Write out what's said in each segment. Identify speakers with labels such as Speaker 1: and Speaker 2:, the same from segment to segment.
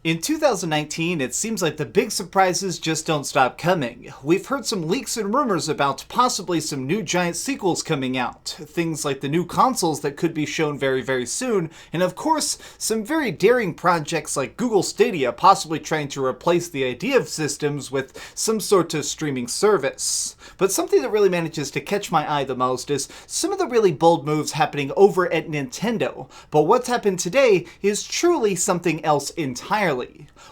Speaker 1: In 2019, it seems like the big surprises just don't stop coming. We've heard some leaks and rumors about possibly some new giant sequels coming out, things like the new consoles that could be shown very soon, and of course, some very daring projects like Google Stadia possibly trying to replace the idea of systems with some sort of streaming service. But something that really manages to catch my eye the most is some of the really bold moves happening over at Nintendo, but what's happened today is truly something else entirely.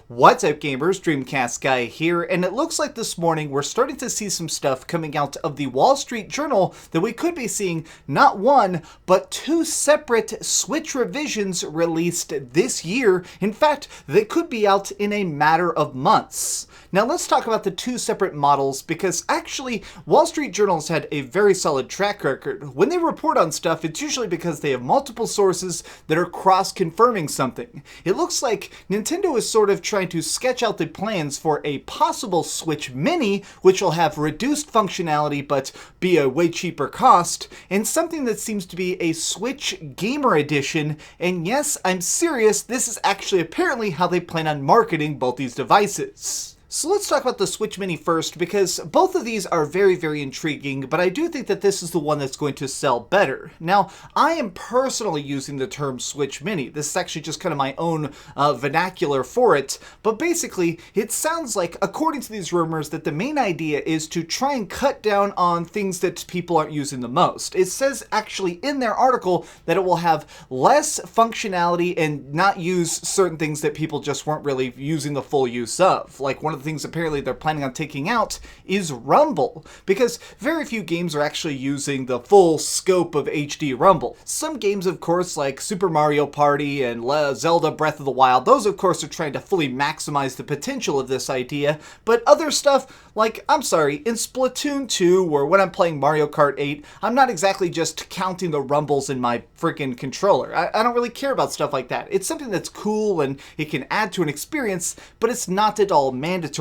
Speaker 1: What's up gamers, DreamcastGuy here, and it looks like this morning we're starting to see some stuff coming out of the Wall Street Journal that we could be seeing not one, but two separate Switch revisions released this year. In fact, they could be out in a matter of months. Now let's talk about the two separate models, because actually Wall Street Journal's had a very solid track record. When they report on stuff, it's usually because they have multiple sources that are cross-confirming something. It looks like Nintendo is sort of trying to sketch out the plans for a possible Switch Mini, which will have reduced functionality but be a way cheaper cost, and something that seems to be a Switch Gamer Edition, and yes, I'm serious, this is actually apparently how they plan on marketing both these devices. So let's talk about the Switch Mini first, because both of these are very intriguing, but I do think that this is the one that's going to sell better. Now, I am personally using the term Switch Mini. This is actually just kind of my own vernacular for it, but basically, it sounds like, according to these rumors, that the main idea is to try and cut down on things that people aren't using the most. It says actually in their article that it will have less functionality and not use certain things that people just weren't really using the full use of. Like one of the things apparently they're planning on taking out is Rumble, because very few games are actually using the full scope of HD Rumble. Some games, of course, like Super Mario Party and Zelda Breath of the Wild, those of course are trying to fully maximize the potential of this idea, but other stuff, like, I'm sorry, in Splatoon 2, or when I'm playing Mario Kart 8, I'm not exactly just counting the rumbles in my freaking controller. I don't really care about stuff like that. It's something that's cool and it can add to an experience, but it's not at all mandatory.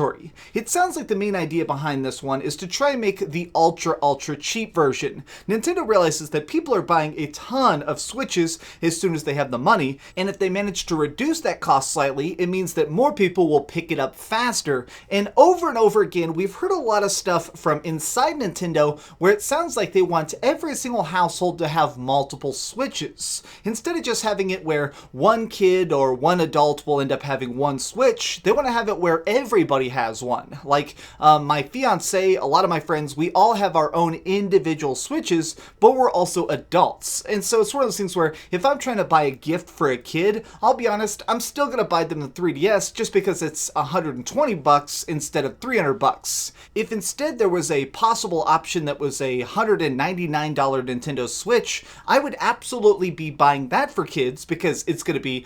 Speaker 1: It sounds like the main idea behind this one is to try and make the ultra cheap version. Nintendo realizes that people are buying a ton of Switches as soon as they have the money, and if they manage to reduce that cost slightly, it means that more people will pick it up faster. And over again, we've heard a lot of stuff from inside Nintendo where it sounds like they want every single household to have multiple Switches. Instead of just having it where one kid or one adult will end up having one Switch, they want to have it where everybody has one. Like my fiance, a lot of my friends, we all have our own individual Switches, but we're also adults. And so it's one of those things where if I'm trying to buy a gift for a kid, I'll be honest, I'm still going to buy them the 3DS just because it's $120 instead of $300. If instead there was a possible option that was a $199 Nintendo Switch, I would absolutely be buying that for kids because it's going to be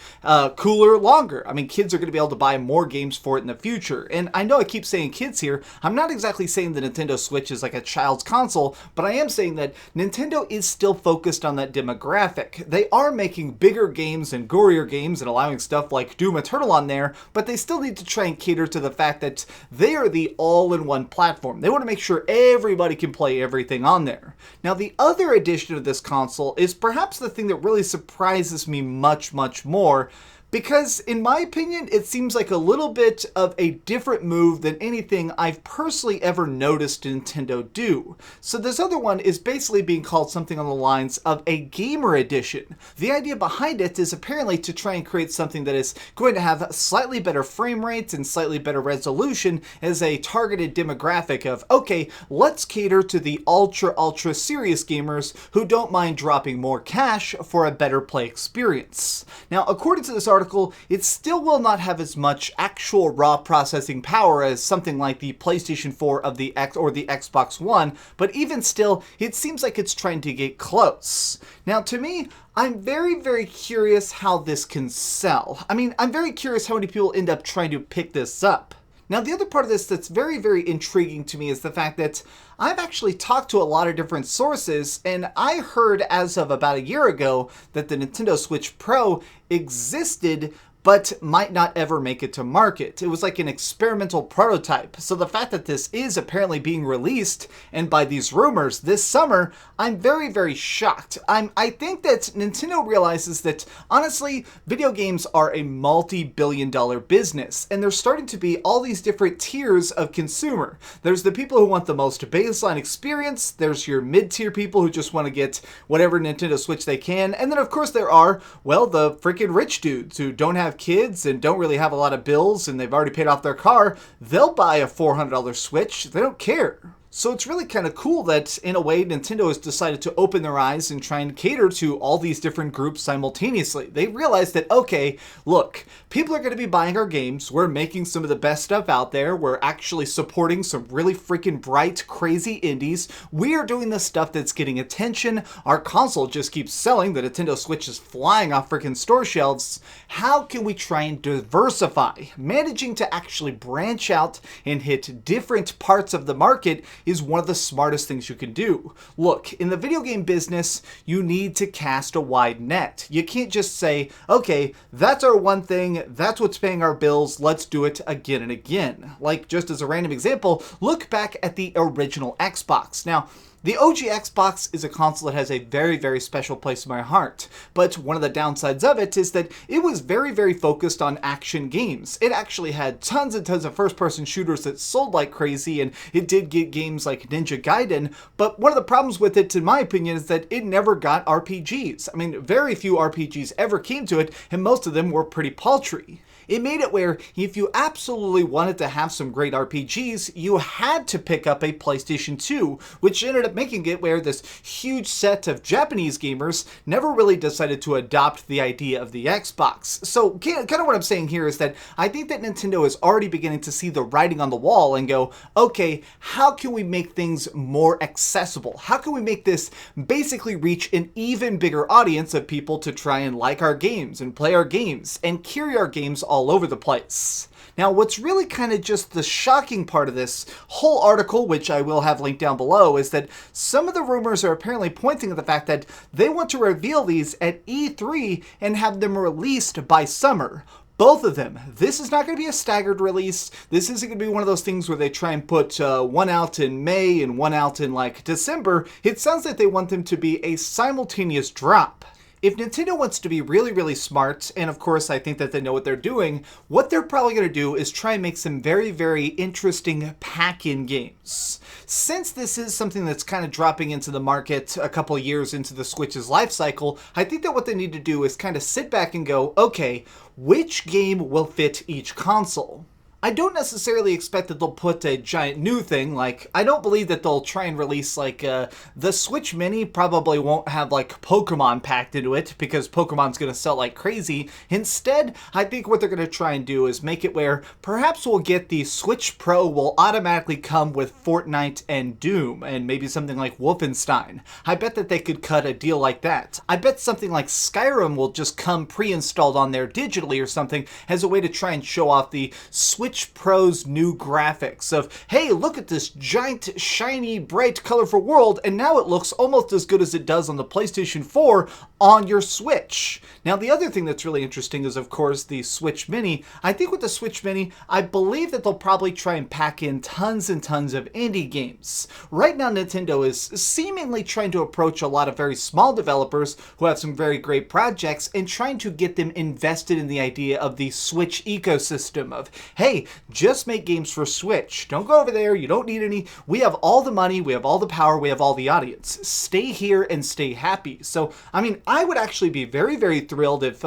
Speaker 1: cooler longer. I mean, kids are going to be able to buy more games for it in the future. And I know I keep saying kids here. I'm not exactly saying the Nintendo Switch is like a child's console, but I am saying that Nintendo is still focused on that demographic. They are making bigger games and gorier games and allowing stuff like Doom Eternal on there, but they still need to try and cater to the fact that they are the all-in-one platform. They want to make sure everybody can play everything on there. Now, the other addition of this console is perhaps the thing that really surprises me much more, because in my opinion, it seems like a little bit of a different move than anything I've personally ever noticed Nintendo do. So this other one is basically being called something on the lines of a gamer edition. The idea behind it is apparently to try and create something that is going to have slightly better frame rates and slightly better resolution as a targeted demographic of, okay, let's cater to the ultra serious gamers who don't mind dropping more cash for a better play experience. Now, according to this article, it still will not have as much actual raw processing power as something like the PlayStation 4 of the X or the Xbox One, but even still, it seems like it's trying to get close. Now, to me, I'm very curious how this can sell. I mean, I'm very curious how many people end up trying to pick this up. Now, the other part of this that's very intriguing to me is the fact that I've actually talked to a lot of different sources, and I heard as of about a year ago that the Nintendo Switch Pro existed, but might not ever make it to market. It was like an experimental prototype. So the fact that this is apparently being released, and by these rumors, this summer, I'm very, very shocked. I think that Nintendo realizes that, honestly, video games are a multi-billion-dollar business, and there's starting to be all these different tiers of consumer. There's the people who want the most baseline experience, there's your mid-tier people who just want to get whatever Nintendo Switch they can, and then of course there are, well, the freaking rich dudes who don't have kids and don't really have a lot of bills and they've already paid off their car. They'll buy a $400 Switch, they don't care. So it's really kind of cool that, in a way, Nintendo has decided to open their eyes and try and cater to all these different groups simultaneously. They realized that, okay, look, people are going to be buying our games, we're making some of the best stuff out there, we're actually supporting some really freaking bright, crazy indies, we are doing the stuff that's getting attention, our console just keeps selling, the Nintendo Switch is flying off freaking store shelves. How can we try and diversify? Managing to actually branch out and hit different parts of the market is one of the smartest things you can do. Look, in the video game business, you need to cast a wide net. You can't just say, okay, that's our one thing, that's what's paying our bills, let's do it again and again. Like, just as a random example, look back at the original Xbox. Now, the OG Xbox is a console that has a very, very special place in my heart, but one of the downsides of it is that it was very, very focused on action games. It actually had tons and tons of first-person shooters that sold like crazy, and it did get games like Ninja Gaiden, but one of the problems with it, in my opinion, is that it never got RPGs. I mean, very few RPGs ever came to it, and most of them were pretty paltry. It made it where if you absolutely wanted to have some great RPGs, you had to pick up a PlayStation 2, which ended up making it where this huge set of Japanese gamers never really decided to adopt the idea of the Xbox. So kind of what I'm saying here is that I think that Nintendo is already beginning to see the writing on the wall and go, okay, how can we make things more accessible? How can we make this basically reach an even bigger audience of people to try and like our games and play our games and carry our games all over the place? Now, what's really kind of just the shocking part of this whole article, which I will have linked down below, is that some of the rumors are apparently pointing at the fact that they want to reveal these at E3 and have them released by summer. Both of them. This is not going to be a staggered release. This isn't going to be one of those things where they try and put one out in May and one out in like December. It sounds like they want them to be a simultaneous drop. If Nintendo wants to be really, really smart, and of course I think that they know what they're doing, what they're probably going to do is try and make some very, very interesting pack-in games. Since this is something that's kind of dropping into the market a couple years into the Switch's life cycle, I think that what they need to do is kind of sit back and go, okay, which game will fit each console? I don't necessarily expect that they'll put a giant new thing, like, I don't believe that they'll try and release, like, the Switch Mini probably won't have, like, Pokemon packed into it, because Pokemon's gonna sell like crazy. Instead, I think what they're gonna try and do is make it where perhaps we'll get the Switch Pro will automatically come with Fortnite and Doom, and maybe something like Wolfenstein. I bet that they could cut a deal like that. I bet something like Skyrim will just come pre-installed on there digitally or something as a way to try and show off the Switch Pro's new graphics of, hey, look at this giant, shiny, bright, colorful world, and now it looks almost as good as it does on the PlayStation 4 on your Switch. Now, the other thing that's really interesting is, of course, the Switch Mini. I think with the Switch Mini, I believe that they'll probably try and pack in tons and tons of indie games. Right now, Nintendo is seemingly trying to approach a lot of very small developers who have some very great projects and trying to get them invested in the idea of the Switch ecosystem of, hey, just make games for Switch. Don't go over there. You don't need any. We have all the money. We have all the power. We have all the audience. Stay here and stay happy. So, I mean, I would actually be very, very thrilled if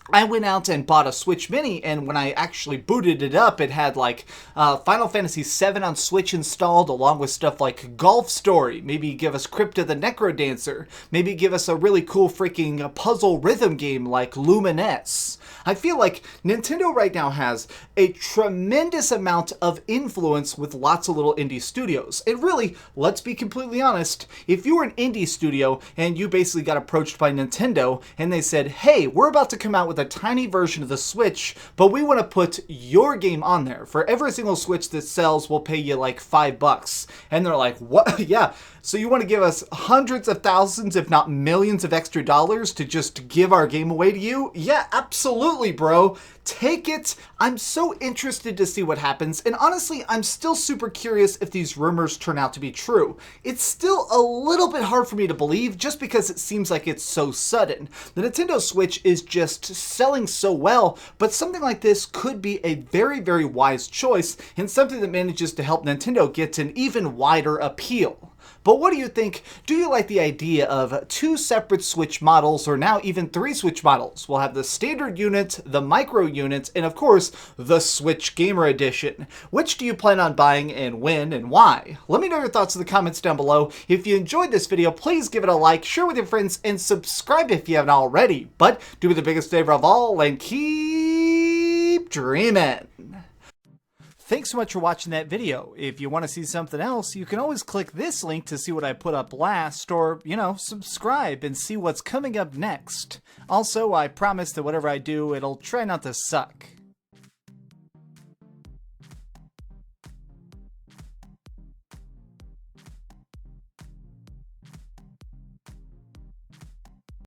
Speaker 1: I went out and bought a Switch Mini, and when I actually booted it up, it had like Final Fantasy VII on Switch installed, along with stuff like Golf Story. Maybe give us Crypta the Necrodancer. Maybe give us a really cool freaking puzzle rhythm game like Luminous. I feel like Nintendo right now has a tremendous amount of influence with lots of little indie studios. And really, let's be completely honest, if you were an indie studio and you basically got approached by Nintendo and they said, hey, we're about to come out with with a tiny version of the Switch, but we want to put your game on there. For every single Switch that sells, we'll pay you like $5. And they're like, what? Yeah. So you want to give us hundreds of thousands, if not millions of extra dollars to just give our game away to you? Yeah, absolutely, bro. Take it. I'm so interested to see what happens, and honestly, I'm still super curious if these rumors turn out to be true. It's still a little bit hard for me to believe just because it seems like it's so sudden. The Nintendo Switch is just selling so well, but something like this could be a very, very wise choice and something that manages to help Nintendo get an even wider appeal. But what do you think? Do you like the idea of 2 separate Switch models, or now even 3 Switch models? We'll have the standard unit, the micro unit, and of course, the Switch Gamer Edition. Which do you plan on buying, and when, and why? Let me know your thoughts in the comments down below. If you enjoyed this video, please give it a like, share with your friends, and subscribe if you haven't already. But do me the biggest favor of all, and keep dreaming. Thanks so much for watching that video. If you want to see something else, you can always click this link to see what I put up last, or, subscribe and see what's coming up next. Also, I promise that whatever I do, it'll try not to suck.